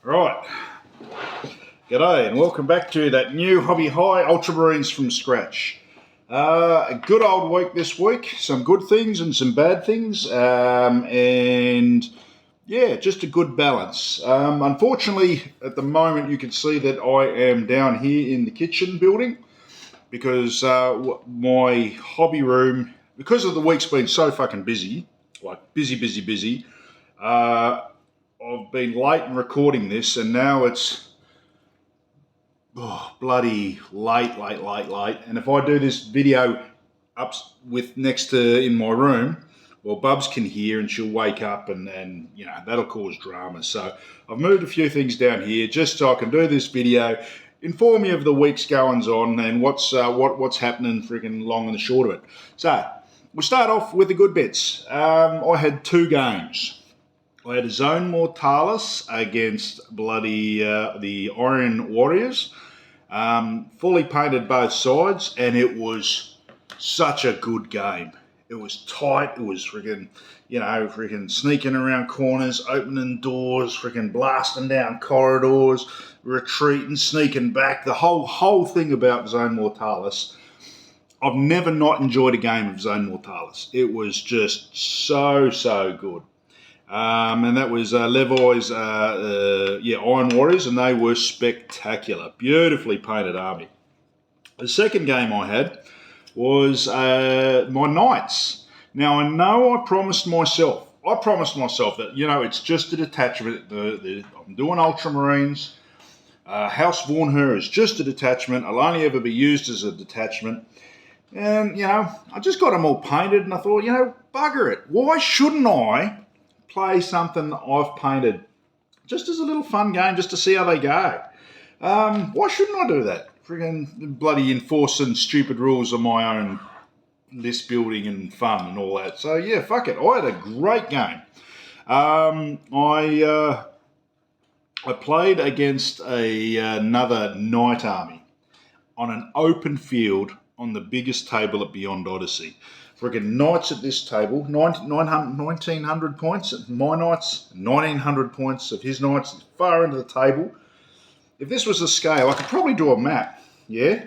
Right. G'day and welcome back to that new Hobby High Ultramarines from scratch. A good old week this week. Some good things and some bad things. And yeah, just a good balance. Unfortunately, at the moment you can see that I am down here in the kitchen building because my hobby room, because of the week's been so fucking busy, like busy. I've been late in recording this, and now it's bloody late. And if I do this video up with next to in my room, well, Bubs can hear and she'll wake up, and you know that'll cause drama. So I've moved a few things down here just so I can do this video, inform you of the week's goings on and what's happening, freaking long and the short of it. So we'll start off with the good bits. I had two games. I had a Zone Mortalis against bloody the Iron Warriors. Fully painted both sides, and it was such a good game. It was tight. It was freaking sneaking around corners, opening doors, freaking blasting down corridors, retreating, sneaking back. The whole thing about Zone Mortalis. I've never not enjoyed a game of Zone Mortalis. It was just so good. And that was Levi's Iron Warriors, and they were spectacular. Beautifully painted army. The second game I had was my Knights. Now, I know I promised myself that, you know, it's just a detachment. I'm doing Ultramarines. House Vornher is just a detachment. I'll only ever be used as a detachment. And, you know, I just got them all painted, and I thought, you know, bugger it. Why shouldn't I play something I've painted just as a little fun game, just to see how they go? Why shouldn't I do that? Friggin' bloody enforcing stupid rules of my own list building and fun and all that. So yeah, fuck it. I had a great game. I played against another Knight army on an open field on the biggest table at Beyond Odyssey. Friggin' Knights at this table, 1,900 points. My Knights, 1,900 points of his Knights, far into the table. If this was a scale, I could probably draw a map, yeah?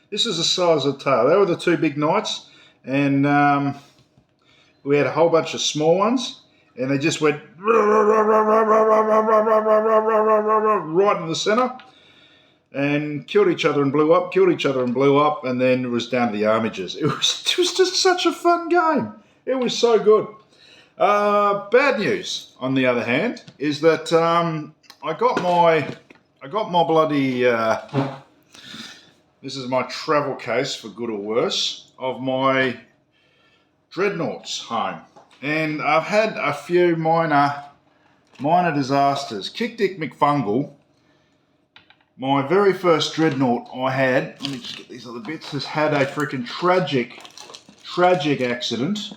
This is the size of the tail. They were the two big Knights, and we had a whole bunch of small ones, and they just went right in the centre, and killed each other and blew up, and then it was down to the armages. It was just such a fun game. It was so good. Bad news, on the other hand, is that I got my bloody, this is my travel case, for good or worse, of my Dreadnoughts home. And I've had a few minor disasters. Kick Dick McFungle, my very first Dreadnought I had, let me just get these other bits, has had a freaking tragic accident.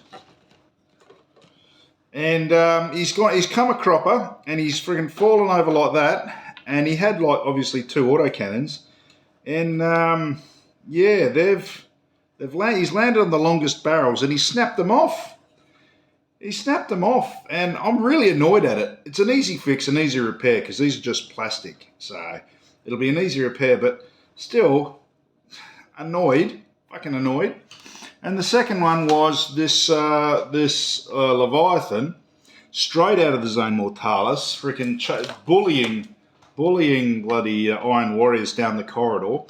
And he's come a cropper, and he's freaking fallen over like that. And he had, like, obviously two autocannons. And yeah, he's landed on the longest barrels, and he snapped them off. And I'm really annoyed at it. It's an easy fix, an easy repair, because these are just plastic. So it'll be an easy repair, but still fucking annoyed. And the second one was this Leviathan, straight out of the Zone Mortalis, freaking bullying bloody Iron Warriors down the corridor.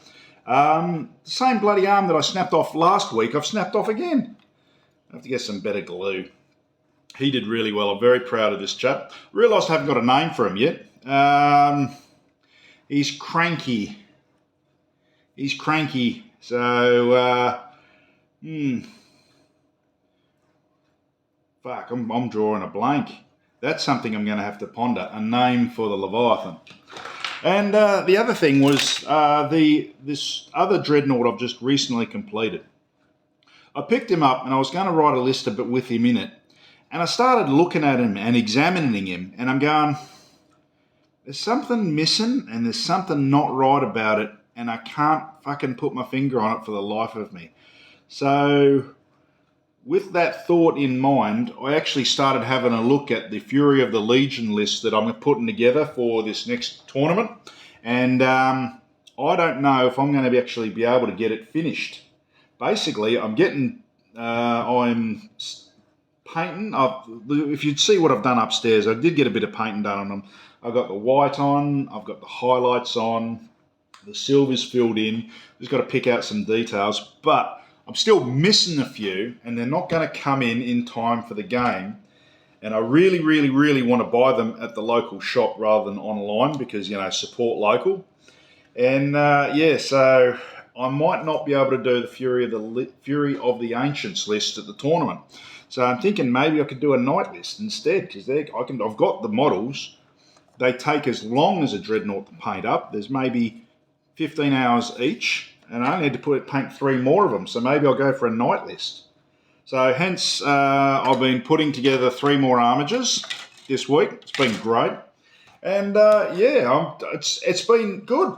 The same bloody arm that I snapped off last week, I've snapped off again. I have to get some better glue. He did really well. I'm very proud of this chap. Realised I haven't got a name for him yet. He's cranky. So, fuck, I'm drawing a blank. That's something I'm going to have to ponder, a name for the Leviathan. And the other thing was this other Dreadnought I've just recently completed. I picked him up and I was going to write a list with him in it. And I started looking at him and examining him, and I'm going, there's something missing and there's something not right about it, and I can't fucking put my finger on it for the life of me. So with that thought in mind, I actually started having a look at the Fury of the Legion list that I'm putting together for this next tournament. And I don't know if I'm going to actually be able to get it finished. Basically, I'm painting. If you'd see what I've done upstairs, I did get a bit of painting done on them. I've got the white on, I've got the highlights on, the silver's filled in. Just got to pick out some details, but I'm still missing a few, and they're not going to come in time for the game. And I really, really, really want to buy them at the local shop rather than online because, support local. And so I might not be able to do the Fury of the Ancients list at the tournament. So I'm thinking maybe I could do a night list instead because I've got the models. They take as long as a Dreadnought to paint up. There's maybe 15 hours each, and I only need to paint 3 more of them. So maybe I'll go for a night list. So hence, I've been putting together 3 more armigers this week. It's been great, and it's been good.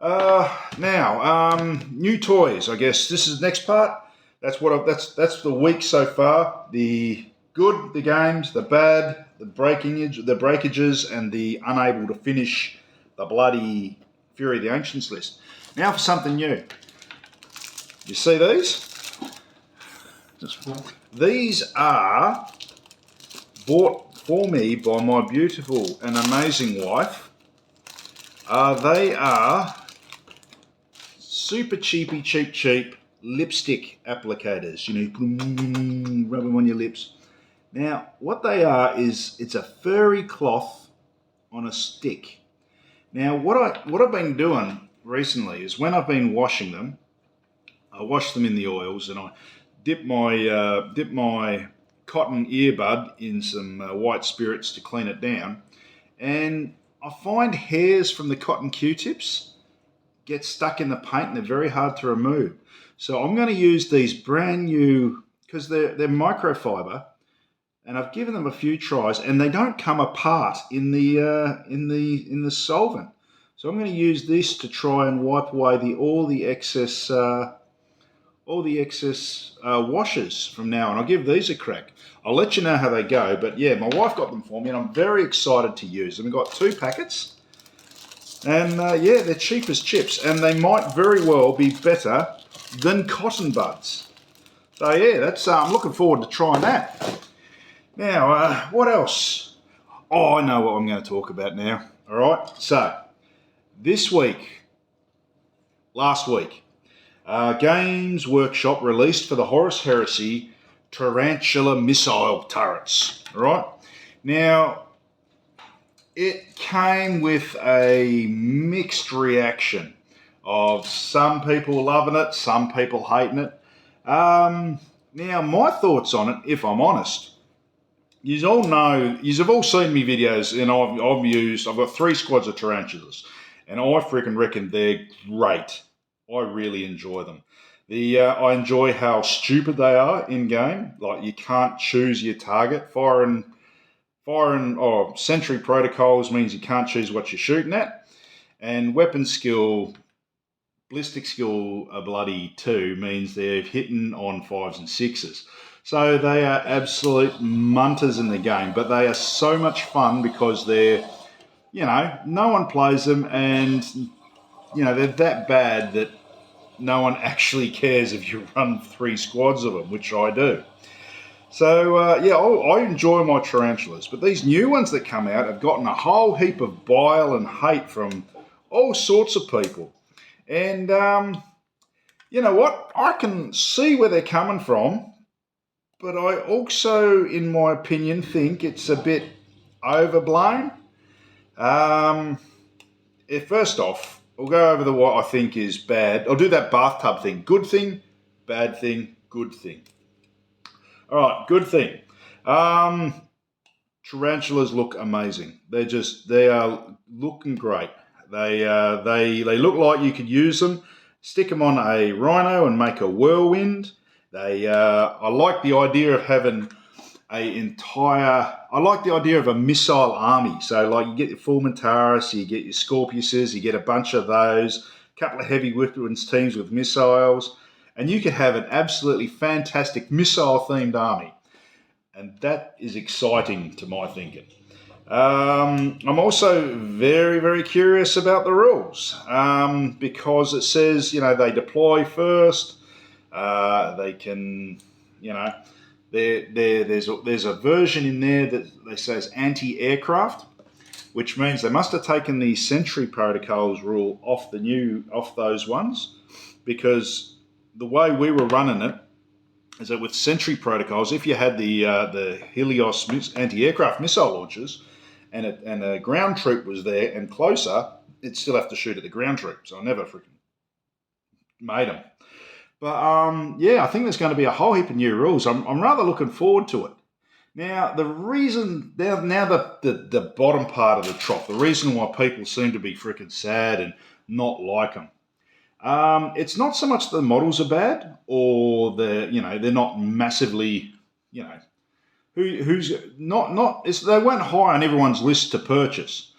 Now, new toys. I guess this is the next part. That's the week so far. The good, the games, the bad, the breakages, and the unable to finish the bloody Fury of the Ancients list. Now for something new. You see these? These are bought for me by my beautiful and amazing wife. They are super cheap lipstick applicators. You put them, rub them on your lips. Now, what they are is it's a furry cloth on a stick. Now, what I've been doing recently is when I've been washing them, I wash them in the oils and I dip my cotton earbud in some white spirits to clean it down, and I find hairs from the cotton Q-tips get stuck in the paint and they're very hard to remove. So I'm going to use these brand new, because they're microfiber, and I've given them a few tries and they don't come apart in the solvent. So I'm going to use this to try and wipe away all the excess washes from now on. I'll give these a crack. I'll let you know how they go. But yeah, my wife got them for me and I'm very excited to use them. We've got 2 packets. And they're cheap as chips. And they might very well be better than cotton buds. So yeah, I'm looking forward to trying that. Now, what else? Oh, I know what I'm going to talk about now. All right. So last week, Games Workshop released for the Horus Heresy Tarantula missile turrets. All right. Now, it came with a mixed reaction of some people loving it, some people hating it. Now, my thoughts on it, if I'm honest, you've all seen me videos, and I've got 3 squads of tarantulas, and I freaking reckon they're great. I really enjoy them. I enjoy how stupid they are in game. Like, you can't choose your target. Sentry protocols means you can't choose what you're shooting at, and weapon skill, ballistic skill, a bloody 2 means they're hitting on 5s and 6s. So they are absolute munters in the game, but they are so much fun because they're, no one plays them, and they're that bad that no one actually cares if you run 3 squads of them, which I do. So, I enjoy my tarantulas, but these new ones that come out have gotten a whole heap of bile and hate from all sorts of people. And you know what? I can see where they're coming from, but I also, in my opinion, think it's a bit overblown. First off, we'll go over what I think is bad. I'll do that bathtub thing. Good thing, bad thing, good thing. All right, good thing. Tarantulas look amazing. They are looking great. They look like you could use them. Stick them on a rhino and make a whirlwind. I like the idea of having I like the idea of a missile army. So, like, you get your full Mortalis, you get your Scorpiuses, you get a bunch of those, a couple of heavy weapons teams with missiles, and you could have an absolutely fantastic missile-themed army. And that is exciting to my thinking. I'm also very, very curious about the rules because it says, they deploy first. They can, there's a version in there that they say is anti-aircraft, which means they must have taken the Sentry Protocols rule off those ones, because the way we were running it is that with Sentry Protocols, if you had the Helios anti-aircraft missile launchers and a ground troop was there and closer, it'd still have to shoot at the ground troop. So I never freaking made them. But I think there's going to be a whole heap of new rules. I'm rather looking forward to it. Now, the reason, the bottom part of the trough, the reason why people seem to be freaking sad and not like them, it's not so much the models are bad or they're not massively, who's not they weren't high on everyone's list to purchase.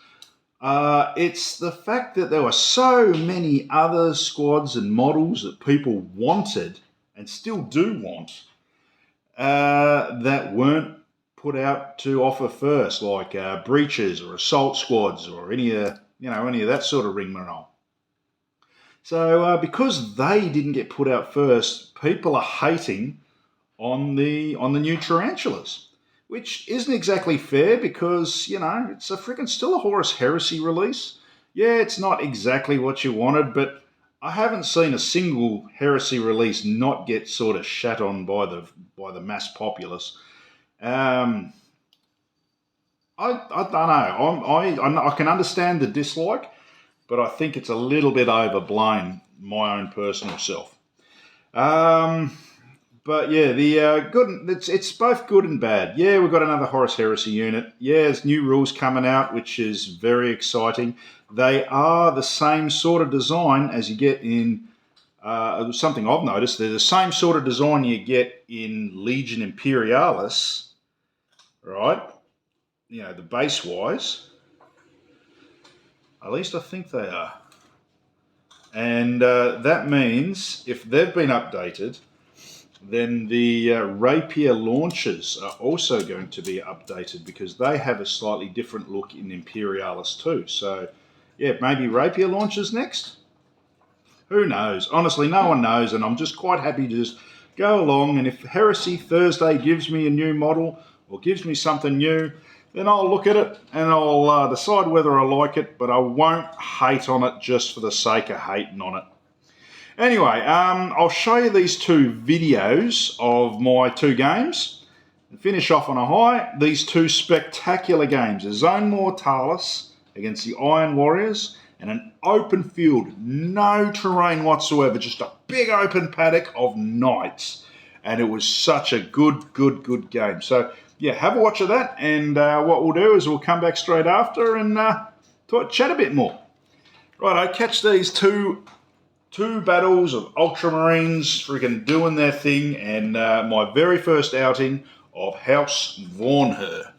It's the fact that there were so many other squads and models that people wanted and still do want that weren't put out to offer first, like breaches or assault squads or any of that sort of rigmarole. So because they didn't get put out first, people are hating on the new Tarantulas, which isn't exactly fair because, it's still a Horus Heresy release. Yeah, it's not exactly what you wanted, but I haven't seen a single Heresy release not get sort of shat on by the mass populace. I don't know. I can understand the dislike, but I think it's a little bit overblown, my own personal self. But yeah, the good. It's both good and bad. Yeah, we've got another Horus Heresy unit. Yeah, there's new rules coming out, which is very exciting. They are the same sort of design as you get in. Something I've noticed. They're the same sort of design you get in Legion Imperialis, right? The base wise. At least I think they are. And that means if they've been updated, then the rapier launchers are also going to be updated because they have a slightly different look in Imperialis too. So, yeah, maybe rapier launchers next? Who knows? Honestly, no one knows, and I'm just quite happy to just go along, and if Heresy Thursday gives me a new model or gives me something new, then I'll look at it and I'll decide whether I like it, but I won't hate on it just for the sake of hating on it. Anyway, I'll show you these two videos of my two games. And finish off on a high. These two spectacular games. A Zone Mortalis against the Iron Warriors and an open field, no terrain whatsoever, just a big open paddock of knights. And it was such a good game. So, yeah, have a watch of that. And what we'll do is we'll come back straight after and chat a bit more. Right, I catch these two battles of Ultramarines freaking doing their thing, and my very first outing of House Vornher.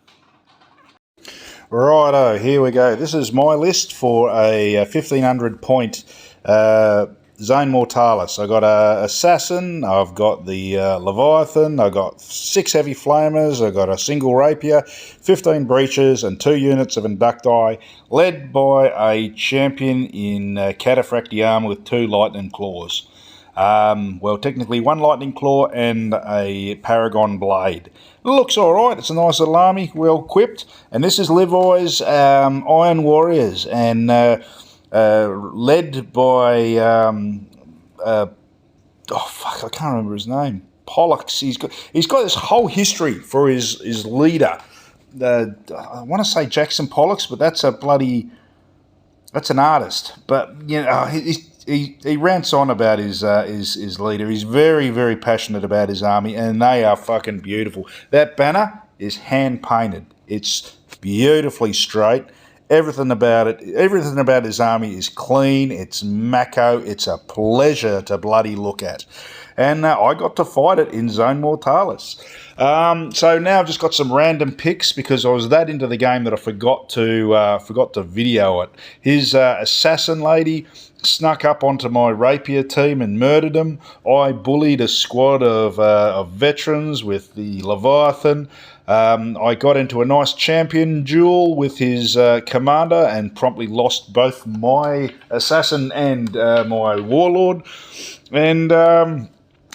Righto, here we go. This is my list for a 1500 point Zone Mortalis. I got a Assassin, I've got the Leviathan, I've got 6 heavy flamers, I've got a single rapier, 15 breaches, and 2 units of inducti, led by a champion in Cataphracti armor with 2 lightning claws. Well, technically 1 lightning claw and a paragon blade. It looks alright, it's a nice little army, well equipped, and this is Levi's Iron Warriors, and led by I can't remember his name. Pollux. He's got this whole history for his leader. I want to say Jackson Pollux, but that's an artist. But he rants on about his leader. He's very, very passionate about his army, and they are fucking beautiful. That banner is hand painted. It's beautifully straight. Everything about his army is clean. It's Mako. It's a pleasure to bloody look at. And I got to fight it in Zone Mortalis. So now I've just got some random picks because I was that into the game that I forgot to video it. His assassin lady snuck up onto my rapier team and murdered him. I bullied a squad of veterans with the Leviathan. I got into a nice champion duel with his commander and promptly lost both my assassin and my warlord. And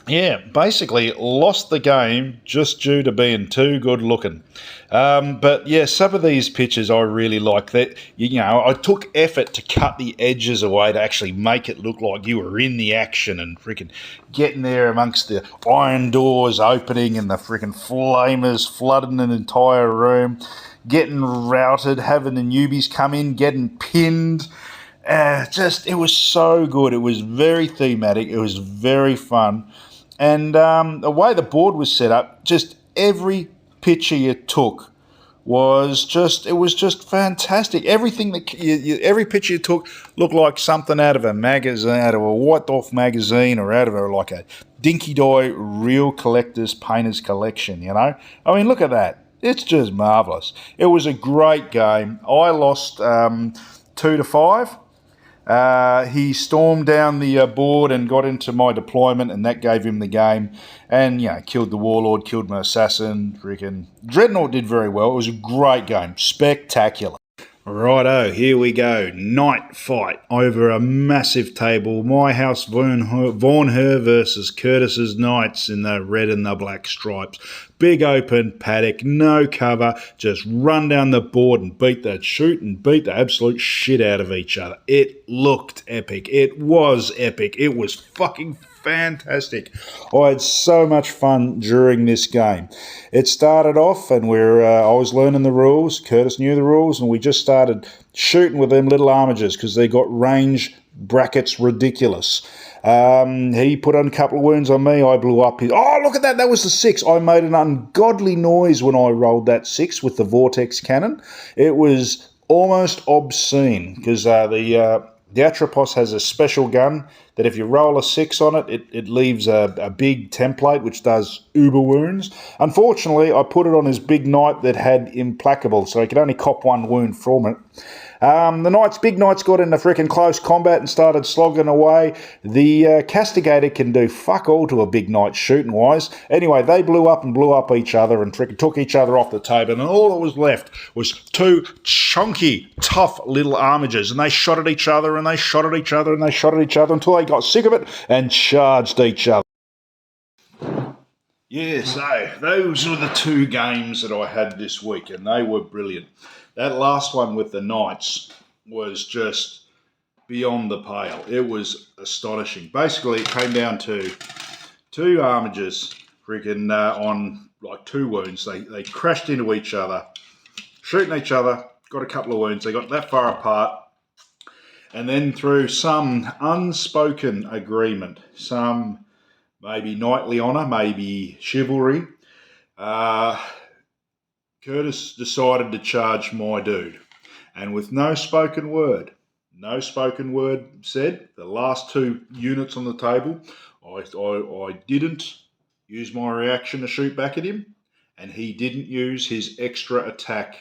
yeah, basically lost the game just due to being too good looking. But yeah, some of these pictures I really like. That I took effort to cut the edges away to actually make it look like you were in the action and freaking getting there amongst the iron doors opening and the freaking flamers flooding an entire room, getting routed, having the newbies come in, getting pinned. It was so good. It was very thematic. It was very fun. And the way the board was set up, just every picture you took was just fantastic. Everything every picture you took looked like something out of a magazine, out of a White Dwarf magazine, or out of like a Dinky Doy real collector's painter's collection. I mean, look at that. It's just marvellous. It was a great game. I lost 2-5. He stormed down the board and got into my deployment, and that gave him the game. And, killed the warlord, killed my assassin. Freaking Dreadnought did very well. It was a great game. Spectacular. Righto, here we go. Night fight over a massive table. My house Vaughan Her versus Curtis's Knights in the red and the black stripes. Big open paddock, no cover, just run down the board and beat the absolute shit out of each other. It looked epic. It was epic. It was fucking fantastic. I had so much fun during this game. It started off and I was learning the rules. Curtis knew the rules, and we just started shooting with them little armigers because they got range brackets ridiculous. He put on a couple of wounds on me. I blew up his... Oh, look at that. That was the 6. I made an ungodly noise when I rolled that 6 with the Vortex cannon. It was almost obscene because the Atropos has a special gun that if you roll a 6 on it, it leaves a big template which does uber wounds. Unfortunately, I put it on his big knight that had implacable, so he could only cop 1 wound from it. The big knights got into freaking close combat and started slogging away. The castigator can do fuck all to a big knight shooting wise. Anyway, they blew up each other and freaking took each other off the table, and all that was left was 2 chunky, tough little armigers, and they shot at each other and they shot at each other and they shot at each other until they got sick of it and charged each other. Yeah, so those were the 2 games that I had this week, and they were brilliant. That last one with the Knights was just beyond the pale. It was astonishing. Basically, it came down to 2 armigers freaking on like 2 wounds. They crashed into each other, shooting each other, got a couple of wounds. They got that far apart. And then through some unspoken agreement, some maybe knightly honour, maybe chivalry, Curtis decided to charge my dude. And with no spoken word said, the last 2 units on the table, I didn't use my reaction to shoot back at him, and he didn't use his extra attack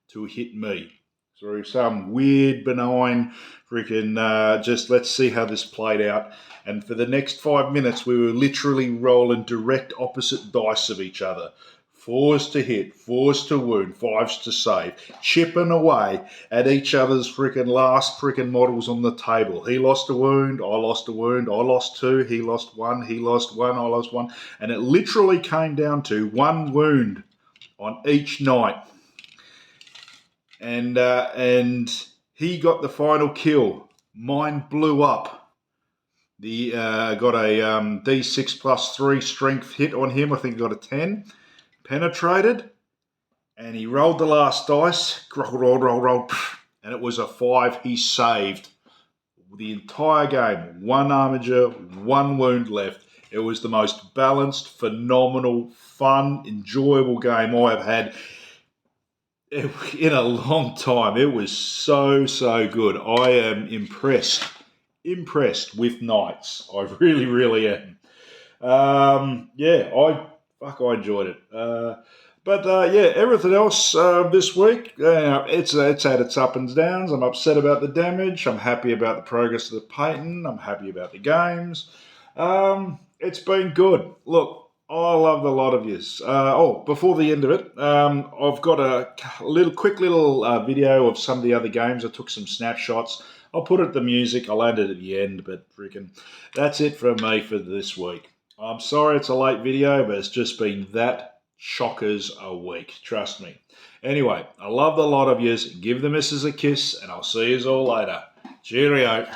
to hit me. Through some weird, benign, freaking, just let's see how this played out. And for the next 5 minutes, we were literally rolling direct opposite dice of each other. 4s to hit, 4s to wound, 5s to save, chipping away at each other's freaking last freaking models on the table. He lost a wound, I lost a wound, I lost 2, he lost 1, he lost 1, I lost 1. And it literally came down to 1 wound on each knight. And he got the final kill. Mine blew up. Got a D6 plus 3 strength hit on him. I think he got a 10. Penetrated. And he rolled the last dice. Rolled. And it was a 5. He saved the entire game. 1 armiger, 1 wound left. It was the most balanced, phenomenal, fun, enjoyable game I have had in a long time. It was so good. I am impressed with Knights. I really am. Yeah, I enjoyed it. Yeah, everything else this week, it's had its up and downs. I'm upset about the damage. I'm happy about the progress of the painting. I'm happy about the games. It's been good. Look, I love the lot of yous. Before the end of it, I've got a quick little video of some of the other games. I took some snapshots. I'll put it the music. I'll add it at the end, but freaking, that's it from me for this week. I'm sorry it's a late video, but it's just been that chockers a week. Trust me. Anyway, I love the lot of yous. Give the missus a kiss, and I'll see yous all later. Cheerio.